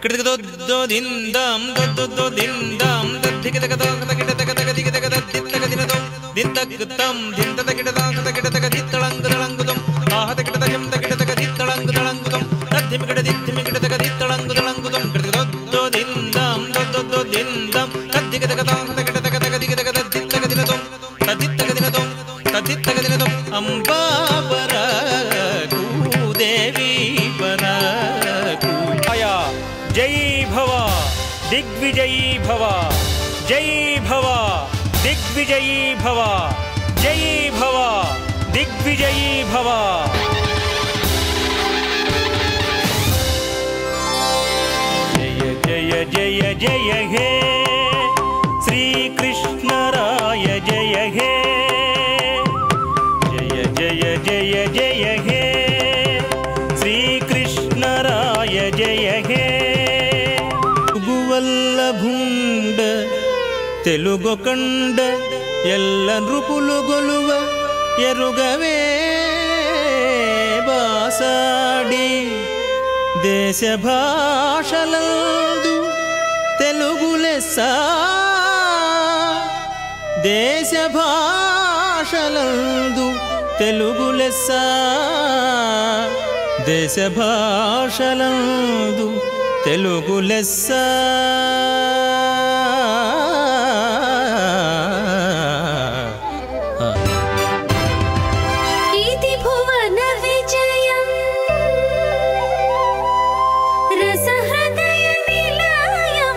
కృతగదొద్దొదిందం దొద్దొద్దొదిందం దద్దిగదగదగదగదగదగదగదగదిత్తగదినదం దిత్తగతం దింతదగిడదాగదగిడదగదిత్తళంగుదళంగుదం ఆహతగిడదగంతగిడదగదిత్తళంగుదళంగుదం దద్దిమిగడదిత్తిమిగడదగదిత్తళంగుదళంగుదం కృతగదొద్దొదిందం దొద్దొద్దొదిందం దద్దిగదగదాగదగిడదగదగిడదగదిత్తగదినదం తదిత్తగదినదం తదిత్తగదినదం అంబాపరకు దేవి పరకు జై భవ దిగ్విజయీ భవ, జై భవ దిగ్విజయీ భవ, జై భవ దిగ్విజయీ భవ. జయ జయ జయ జయ హే శ్రీకృష్ణరాయ జయ హే, జయ జయ జయ జయ హే శ్రీకృష్ణరాయ జయ హే. వల్లభుండ తెలుగొకండ ఎల్ల నృపులు గొలువ ఎరుగవే బాసాడి దేశ భాషలందు తెలుగు లెస్స, దేశ భాషలందు తెలుగు లెస్స, దేశ భాషలందు తెలుగు లెస్స. ఇది భువన విజయం రసహృదయ నిలయం.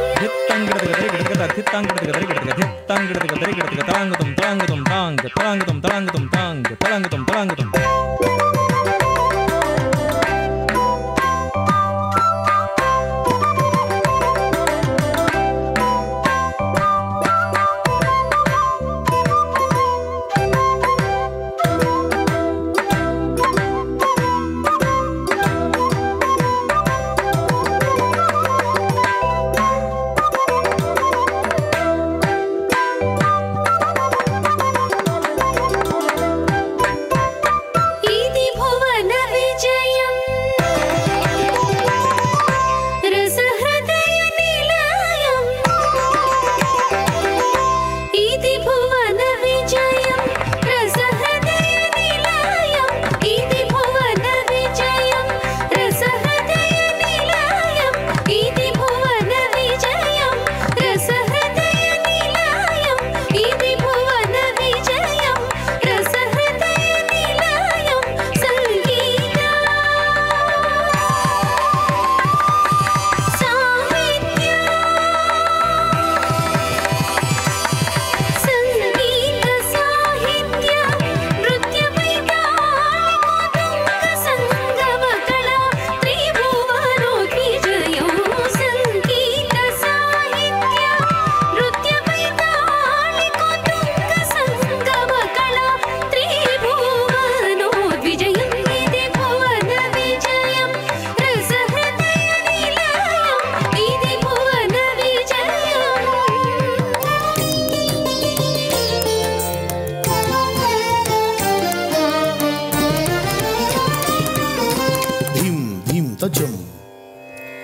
తజం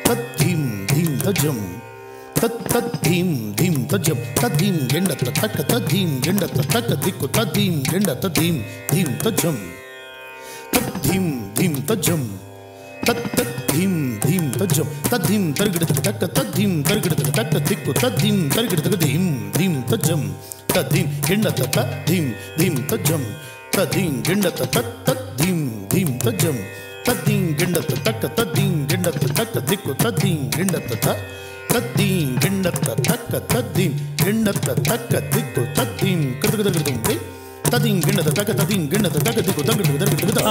తద్దీం ధీం తజం తద్దీం ధీం తజం తద్దీం ఎండత తక్క తద్దీం ఎండత తక్క దిక్కు తద్దీం ఎండత ధీం ధీం తజం తద్దీం ధీం తజం తద్దీం ధీం తజం తద్దీం తరిగిడత తక్క తద్దీం తరిగిడత తక్క దిక్కు తద్దీం తరిగిడత ధీం ధీం తజం తద్దీం ఎండత తద్దీం ధీం తజం తద్దీం ఎండత తద్దీం ధీం తజం తద్దీం ఎండత తక్క తద్దీం ఎండత తక్క దిక్కు తద్దీం ఎండత తద్దీం ఎండత తక్క తద్దీం ఎండత తక్క దిక్కు తద్దీం కృతకృతకృతం తద్దీం ఎండత తక్క తద్దీం ఎండత తక్క దిక్కు తగ్గ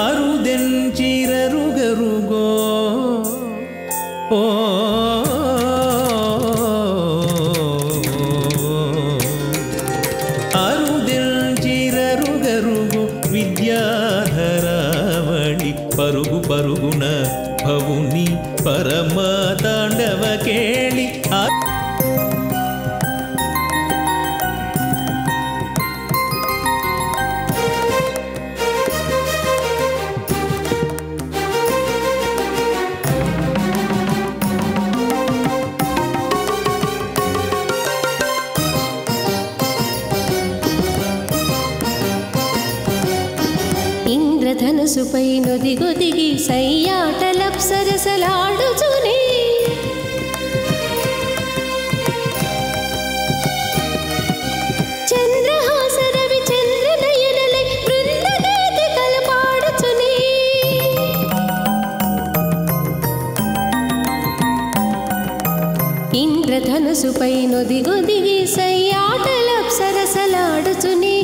అరుదెంచిరరుగరుగో ఓ అరుదెంచిరరుగరుగో విద్యాధరావళి పరుగు పరుగున భవుని పరమ తాండవ కేళి నొదిగొదిగి సయ్యాటలప్సరసలాడుచునే చంద్రహాసరవి చంద్రనయనలై బృందగీతికలు పాడుచునే ఇంద్రధనుసుపై నొదిగొదిగి సయ్యాటలప్సరసలాడుచునే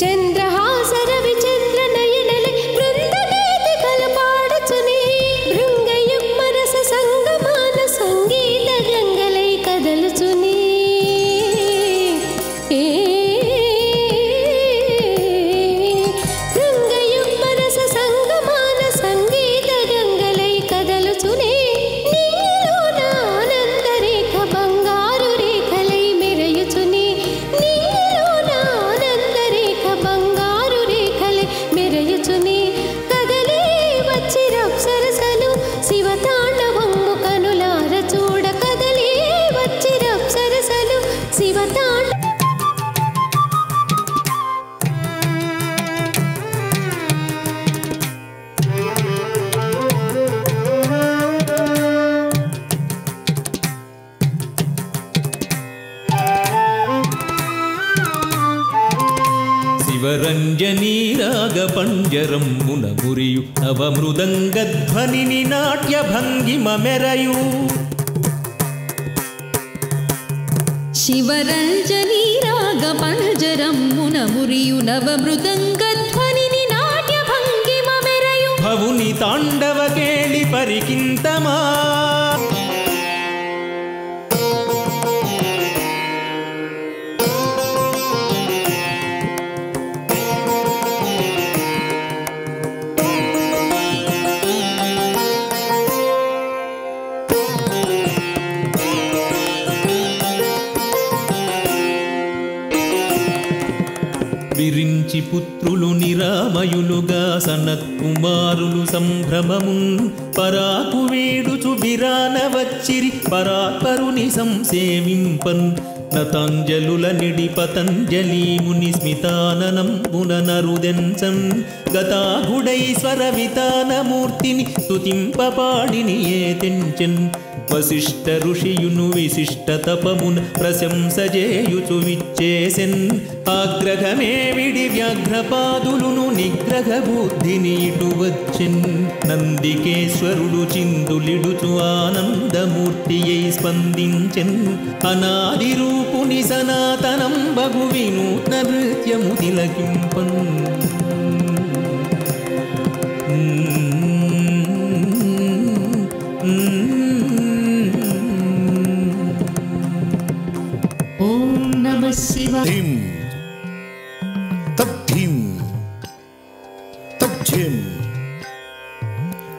చంద్రహాసరవి చంద్రనయనలై బృందగీతికలు పాడుచునే భృంగయుగ్మరస సంగమాన సంగీత గంగలై కదలుచునే భృంగయుగ్మరస సంగమాన సంగీత గంగలై కదలుచునే నీలోన ఆనందరేఖ బంగారు రేఖలై మెరయుచునే నీలోన ఆనందరేఖ బంగారు రేఖలై మెరయుచునే కదలే వచ్చి రప్సరసలు శివతాండవము కనులార చూడ కదలే వచ్చి రప్సరసలు శివతాండ శివరంజనీ రాగపంజరం మునమురియు నవమృదంగధ్వనిని నాట్యభంగిమ మెరయు శివరంజనీ రాగపంజరం మునమురియు నవమృదంగధ్వనిని నాట్యభంగిమ మెరయు భవుని తాండవ కేళి పరికింతమా విరించి పుత్రులు నిరామయులుగా సనత్కుమారులు సంభ్రమమున్ పరాకు వేడుచు బిరాన వచ్చిరి పరాత్పరుని సంసేవింపన్ నతాంజలుల నిడి పతంజలి ముని స్మితాననం ముననరుదెంచన్ గతాగుడైశ్వర వితానమూర్తిని స్తుతింపపాడిని ఏతెంచెన్ వశిష్ఠ ఋషియును విశిష్ట తపమున ప్రశంసజేయుచు విచ్చేసెన్ ఆగ్రహమే విడి వ్యాఘ్రపాదులును నిగ్రహ బుద్ధిని ఇటు వచ్చెన్ నందికేశ్వరుడు చిందులిడుచు ఆనందమూర్తి అయి స్పందించెన్ అనాది రూపుని సనాతనం బగు వినూత్న నృత్యము తిలకింపన్ ఓం నమః శివాయ ధిం తద్ధిం తజ్జిం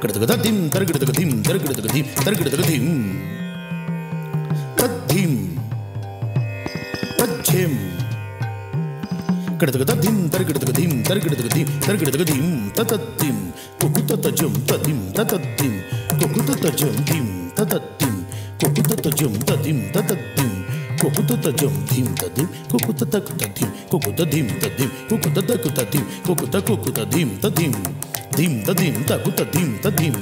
కడతగదిం తరగడతగదిం తరగడతగదిం తరగడతగదిం తద్ధిం తజ్జిం కడతగదిం తరగడతగదిం తరగడతగదిం తరగడతగదిం తతద్ధిం కుకుతతజం తదిం తతద్ధిం కుకుతతజం ధిం తతద్ధిం కుకుతతజం తదిం తతద్ధిం కుకుతతజం ధిం తదిం కుకుతతకుతధిం కుకుతధిం తదిం కుకుతతకుతధిం కుకుతకుకుతధిం తదిం ధిం తదిం తకుతధిం తదిం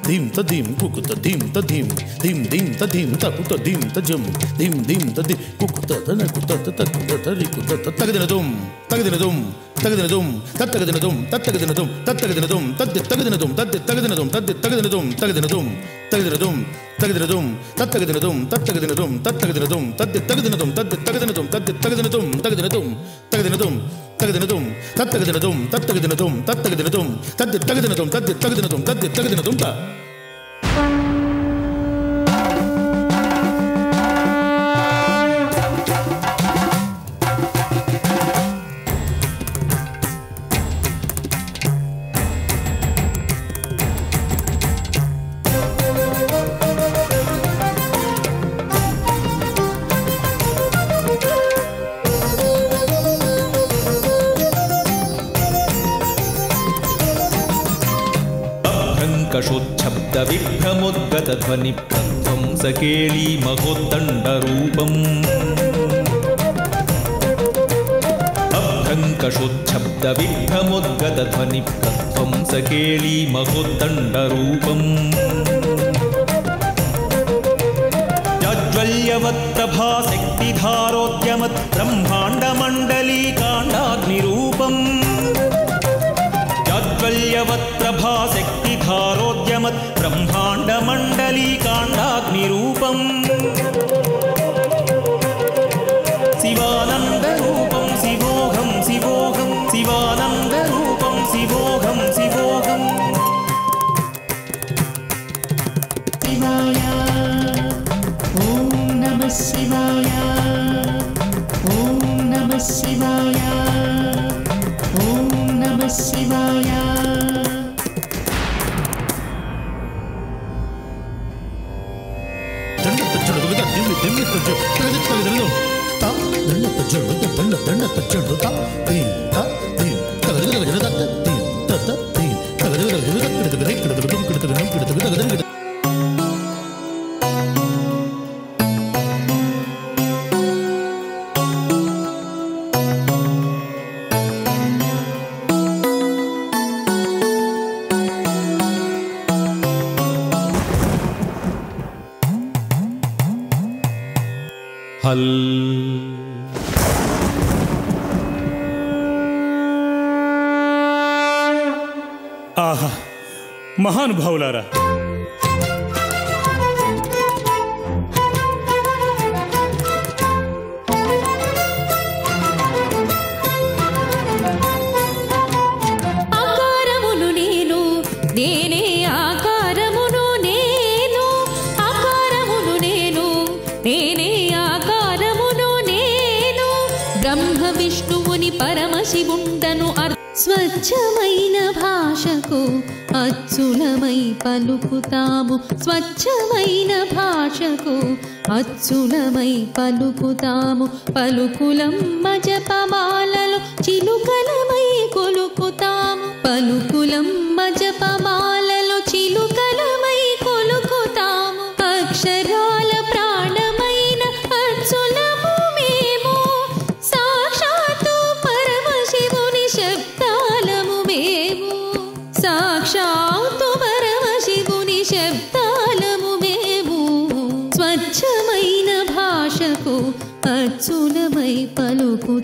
ధిం తదిం కుకుతధిం తదిం ధిం ధిం తదిం తకుతధిం తజం ధిం ధిం తది కుకుతతనకుతతకుతరికుతత తగదినదుం తగదినదుం తగదినదుం తత్తగదినదుం తత్తగదినదుం తత్తగదినదుం తద్ది తగదినదుం తద్ది తగదినదుం తద్ది తగదినదుం తగదినదుం తగదినదుం తగదినదుం తత్తగదినదుం తత్తగదినదుం తత్తగదినదుం తద్ది తగదినదుం తద్ది తగదినదుం తద్ది తగదినదుం తగదినదుం తగదినదుం తగదినదుం తత్తగదినదుం తత్తగదినదుం తత్తగదినదుం తద్ది తగదినదుం తద్ది తగదినదుం తద్ది తగదినదుం త కషోచ్ఛబ్ద విభ్రమోద్గత ధ్వని ప్రధ్వంసకేళీ మహోద్దండ రూపం అభ్రంకషోచ్ఛబ్ద शब्दविभ्रमोद्गतध्वनिप्रध्वंसकेळी महोद्दण्डरूपम् जाज्वल्यवत्प्रभाशक्तिधारोद्यमत् ब्रह्माण्डमण्डलीकाण्डाग्निरूपम् जाज्वल्यवत्प्रभाशक्तिधारोद्यमत् ब्रह्माण्डमण्डलीकाण्डाग्निरूपम् शिवानन्दरूपं शिवोऽहं शिवोऽहं शिवानन्दरूपं शिवोऽहं शिवोऽहम् शिवाय ॐ नमः शिवाय ॐ नमः शिवाय ॐ नमः शिवाय हल् ఆహా మహానుభావులారా, ఆకారమును నేను నేనే ఆకారమును నేను ఆకారమును నేను నేనే ఆకారమును నేను బ్రహ్మ విష్ణువుని పరమశివుండను స్వచ్ఛమైన భాషకు అచ్చులమై పలుకుతాము స్వచ్ఛమైన భాషకు అచ్చులమై పలుకుతాము పలుకులమ్మ జపమాలలో చిలుకలమై కొలుకుతాము పలుకులమ్మ జపమాలలో చిలుకలమై కొలుకుతాము అక్షరాల ప్రాణమైన అచ్చులము మేము సాక్షాత్తు పరమశివుని శబ్దాలము మేము సాక్షాత్తు పరమశివుని శబ్దాలము మేము స్వచ్ఛమైన భాషకు అచ్చులమై పలుకు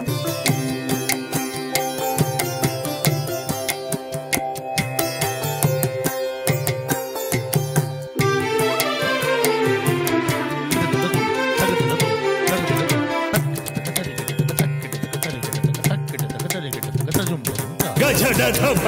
గజడధమ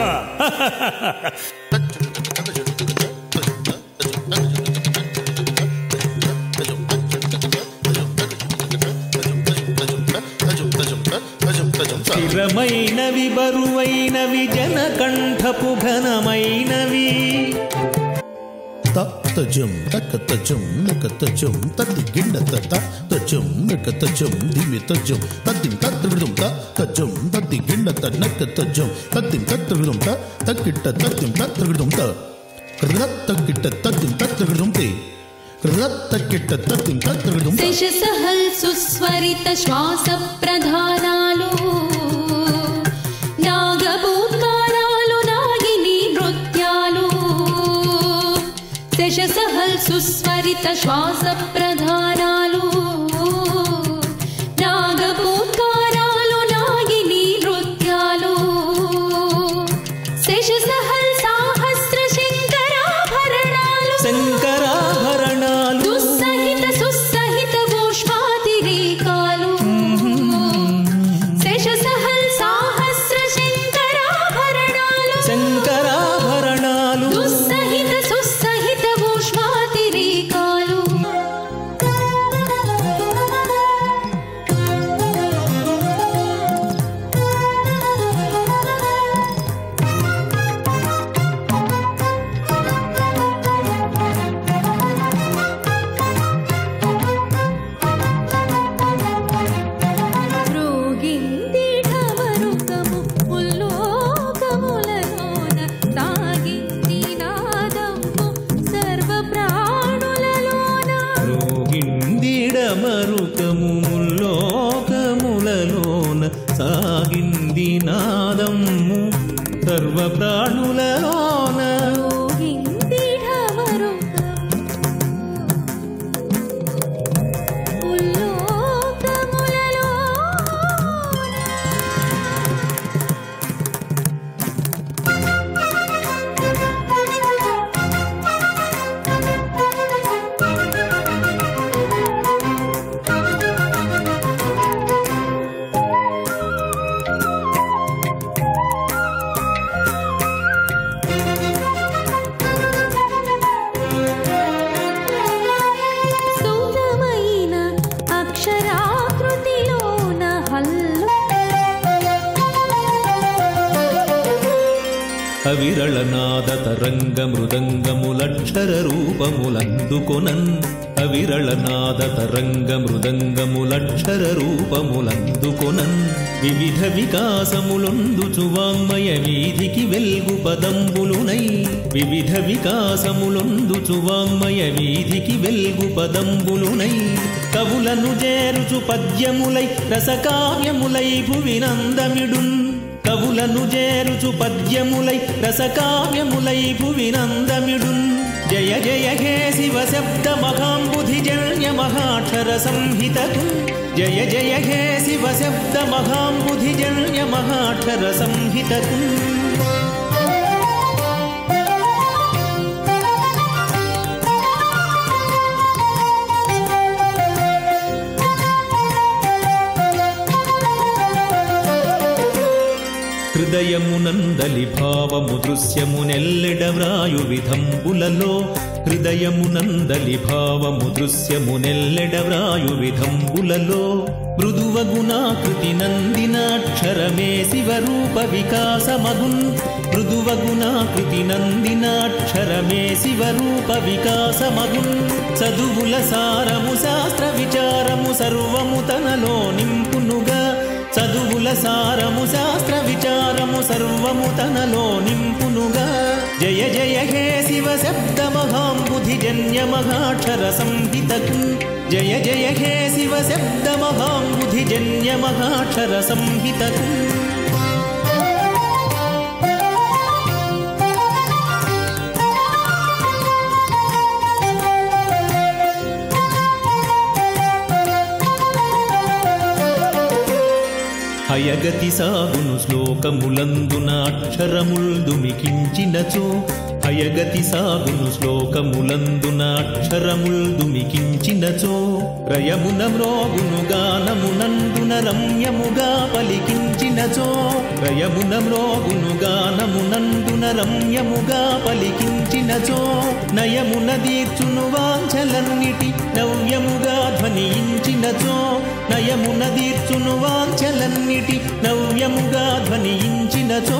స్థిరమైనవి బరువైనవి జనకంఠపు ఘనమైనవి తజం తకతజం నకతజం తది గిండ తజం నకతజం దిమి తజం తదిం తత్రుడుం తజం తది గిండ నకతజం తదిం తత్రుడుం తకిట్ట తదిం తత్రుడుం తకిట్ట తదిం తత్రుడుం తకిట్ట తదిం తత్రుడుం శేషసహల్ సుస్వరిత శ్వాస ప్రధానాలు నాగభూత్కారాలు నాగిని నృత్యాలు శేషసహల్ సుస్వరిత శ్వాస ప్రధానాలు నాగభూత్కారాలు నాగిని నృత్యాలు శేషసహల్ సాహస్ర శంకరాభరణాలు శంకరాభరణాలు దుస్సహిత సుస్సహిత ఊష్మాతిరేకాలు శేషసహల్ సాహస్ర శంకరాభరణాలు శంకరాభరణాలు దుస్సహిత సుస్సహిత ఊష్మాతిరేకాలు మ్రోగిందిఢమరుకము ముల్లోకములలోన సాగింది నాదము సర్వ ప్రాణులలోన రోగిందిడమరుకము ముల్లోకములలోన సాగింది నాదం ప్రాణులలోన అవిరళనాద తరంగ మృదంగములక్షర రూపములందుకొనన్ అవిరళనాద తరంగ మృదంగములక్షర రూపములందుకొనన్ వివిధ వికాసములొందుచు వాంగ్మయ వీధికి వెల్గు పదంబులునై వివిధ వికాసములొందుచు వాంగ్మయ వీధికి వెల్గు పదంబులునై కవులను చేరుచు పద్యములై రసకావ్యములై భువినందమిడున్ కవులను చేరుచు పద్యములై రసకావ్యములై భువినందమిడున్ జయ జయ హే శివ శబ్ద మహాంబుధిజన్య మహాక్షర సంహితకు జయ జయ హే శివ శబ్ద మహాంబుధిజన్య మహాక్షర సంహితకు హృదయమునందలి భావము దృశ్యమునెల్లెడ వ్రాయు విధంబులలో హృదయమునందలి భావము దృశ్యమునెల్లెడ వ్రాయు విధంబులలో మృదువగుణాకృతి నందినాక్షరమే శివరూప వికాసమగున్ మృదువగుణాకృతి నందినాక్షరమే శివరూప వికాసమగున్ చదువుల సారము శాస్త్ర విచారము సర్వము తనలో నింపునుగా చదువుల సారము శాస్త్ర విచారము సర్వము తనలో నింపునుగా జయ జయ హే శివ శబ్ద మహాంబుధిజన్య మహాక్షర సంహితకు జయ జయ హే శివ శబ్ద మహాంబుధిజన్య మహాక్షర సంహితకు హయగతి సాగును శ్లోకములందున అక్షరముల్దుమికించినచో హయగతి సాగును శ్లోకములందున అక్షరముల్దుమికించినచో రయమున మ్రోగును గానమునందున రమ్యముగా పలికించినచో రయమున మ్రోగును గానమునందున రమ్యముగా పలికించినచో నయమున దీర్చును వాంఛలన్నిటి నవ్యముగా ధ్వనించినచో నయమున దీర్చును వాంఛలన్నిటి నవ్యముగా ధ్వనించినచో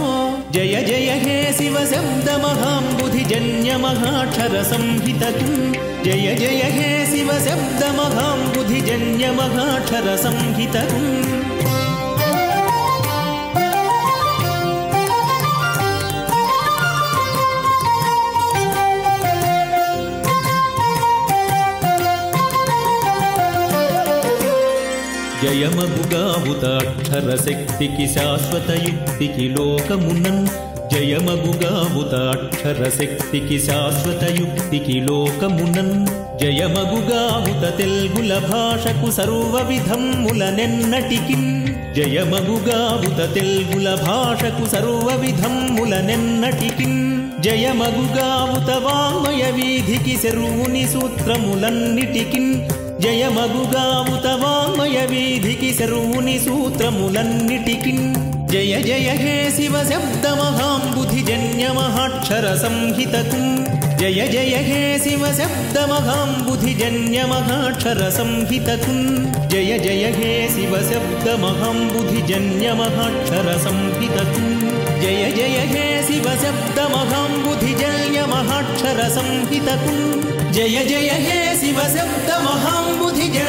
జయ జయ హే శివ శబ్ద మహాంబుధిజన్య మహాక్షర సంహితకు జయ జయ హే శివ శబ్ద మహాంబుధిజన్య మహాక్షర సంహితకు జయమగుగావుత అక్షర శక్తికి శాశ్వత యుక్తికి లోకమునన్ జయమగుగావుత అక్షర శక్తికి శాశ్వత యుక్తికి లోకమునన్ జయమగుగావుత తెలుగుల భాషకు సర్వ విధమ్ములనెన్నటికిన్ జయమగుగావుత తెలుగుల భాషకు సర్వ విధమ్ములనెన్నటికిన్ జయమగుగావుత వాంగ్మయ వీధికి సెరువుని సూత్రములన్నిటికిన్ జయమగుగావుత వాంగ్మయ వీధికి సెరువుని సూత్రములన్నిటికిన్ జయ జయ హే శివ శబ్ద మహాంబుధిజన్య మహాక్షర సంహితకు జయ జయ హే శివ శబ్ద మహాంబుధిజన్య మహాక్షర సంహితకు జయ జయ హే శివ శబ్ద మహాంబుధిజన్య మహాక్షర సంహితకు జయ జయ హే శివ శబ్ద మహాంబుధిజన్య మహాక్షర సంహితకు జయ జయ హే శివ శబ్ద మహాంబుధిజన్య